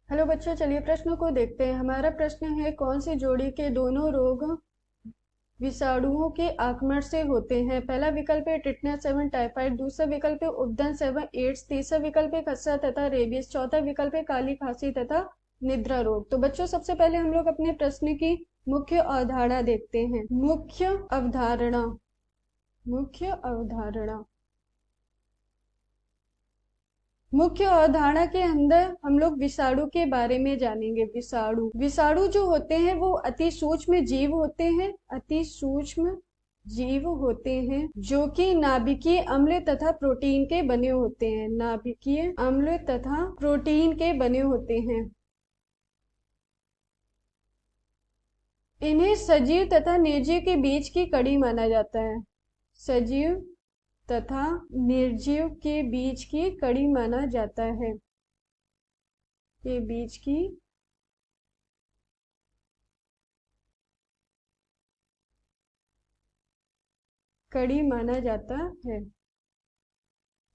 Hello बच्चों, चलिए प्रश्नों को देखते हैं। हमारा प्रश्न है, कौन सी जोड़ी के दोनों रोग विषाणुओं के आक्रमण से होते हैं। पहला विकल्प है टिटनेस एवं टाइफाइड, दूसरा विकल्प है उपदंस एवं एड्स, तीसरा विकल्प है खसरा तथा रेबीज, चौथा विकल्प है काली खांसी तथा निद्रा रोग। तो बच्चों, सबसे पहले हम लोग अपने प्रश्न की मुख्य अवधारणा देखते हैं। मुख्य अवधारणा के अंदर हम लोग विषाणु के बारे में जानेंगे। विषाणु जो होते हैं वो अति सूक्ष्म जीव होते हैं जो कि नाभिकीय अम्ल तथा प्रोटीन के बने होते हैं। इन्हें सजीव तथा निर्जीव के बीच की कड़ी माना जाता है। सजीव तथा निर्जीव के बीच की कड़ी माना जाता है।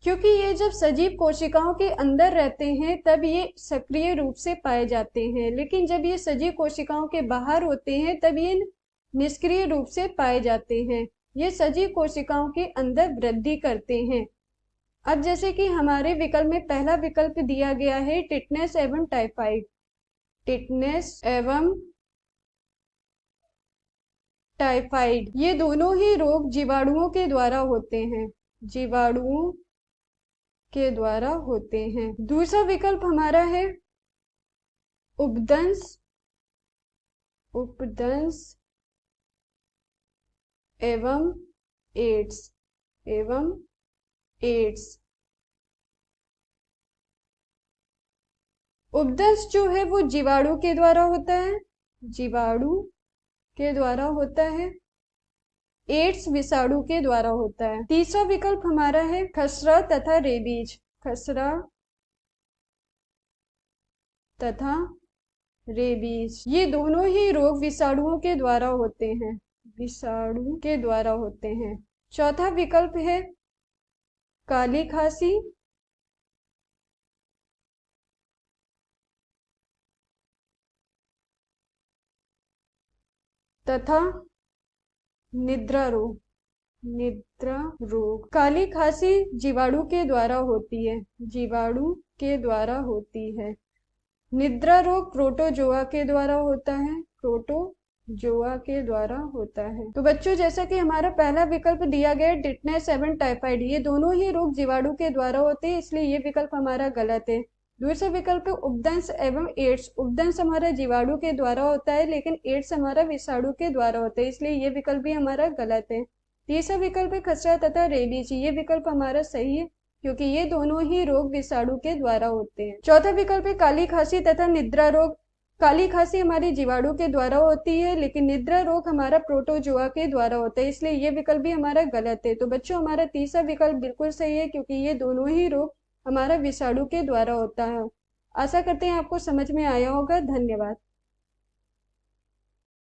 क्योंकि ये जब सजीव कोशिकाओं के अंदर रहते हैं तब ये सक्रिय रूप से पाए जाते हैं, लेकिन जब ये सजीव कोशिकाओं के बाहर होते हैं तब ये निष्क्रिय रूप से पाए जाते हैं। ये सजीव कोशिकाओं के अंदर वृद्धि करते हैं। अब जैसे कि हमारे विकल्प में पहला विकल्प दिया गया है टिटनेस एवं टाइफाइड, ये दोनों ही रोग जीवाणुओं के द्वारा होते हैं। दूसरा विकल्प हमारा है उपदंस एवं एड्स। उपदंस जो है वो जीवाणु के द्वारा होता है। एड्स विषाणु के द्वारा होता है। तीसरा विकल्प हमारा है खसरा तथा रेबीज, ये दोनों ही रोग विषाणुओं के द्वारा होते हैं। चौथा विकल्प है काली खांसी तथा निद्रा रोग। काली खांसी जीवाणु के द्वारा होती है। निद्रा रोग प्रोटोजोआ के द्वारा होता है। तो बच्चों, जैसा कि हमारा पहला विकल्प दिया गया टिटनेस एवं टाइफाइड, ये दोनों ही रोग जीवाणु के द्वारा होते हैं, इसलिए ये विकल्प हमारा गलत है। दूसरा विकल्प है उपदंस एवं एड्स। उपदंस हमारा जीवाणु के द्वारा होता है, लेकिन एड्स हमारा विषाणु के द्वारा होता है, इसलिए ये विकल्प भी हमारा गलत है। तीसरा विकल्प है खसरा तथा रेबीज, ये विकल्प हमारा सही है क्योंकि ये दोनों ही रोग विषाणु के द्वारा होते हैं। चौथा विकल्प है काली खांसी तथा निद्रा रोग। काली खांसी हमारी जीवाणु के द्वारा होती है, लेकिन निद्रा रोग हमारा प्रोटोजोआ के द्वारा होता है, इसलिए ये विकल्प भी हमारा गलत है। तो बच्चों, हमारा तीसरा विकल्प बिल्कुल सही है क्योंकि ये दोनों ही रोग हमारा विषाणु के द्वारा होता है। आशा करते हैं आपको समझ में आया होगा। धन्यवाद।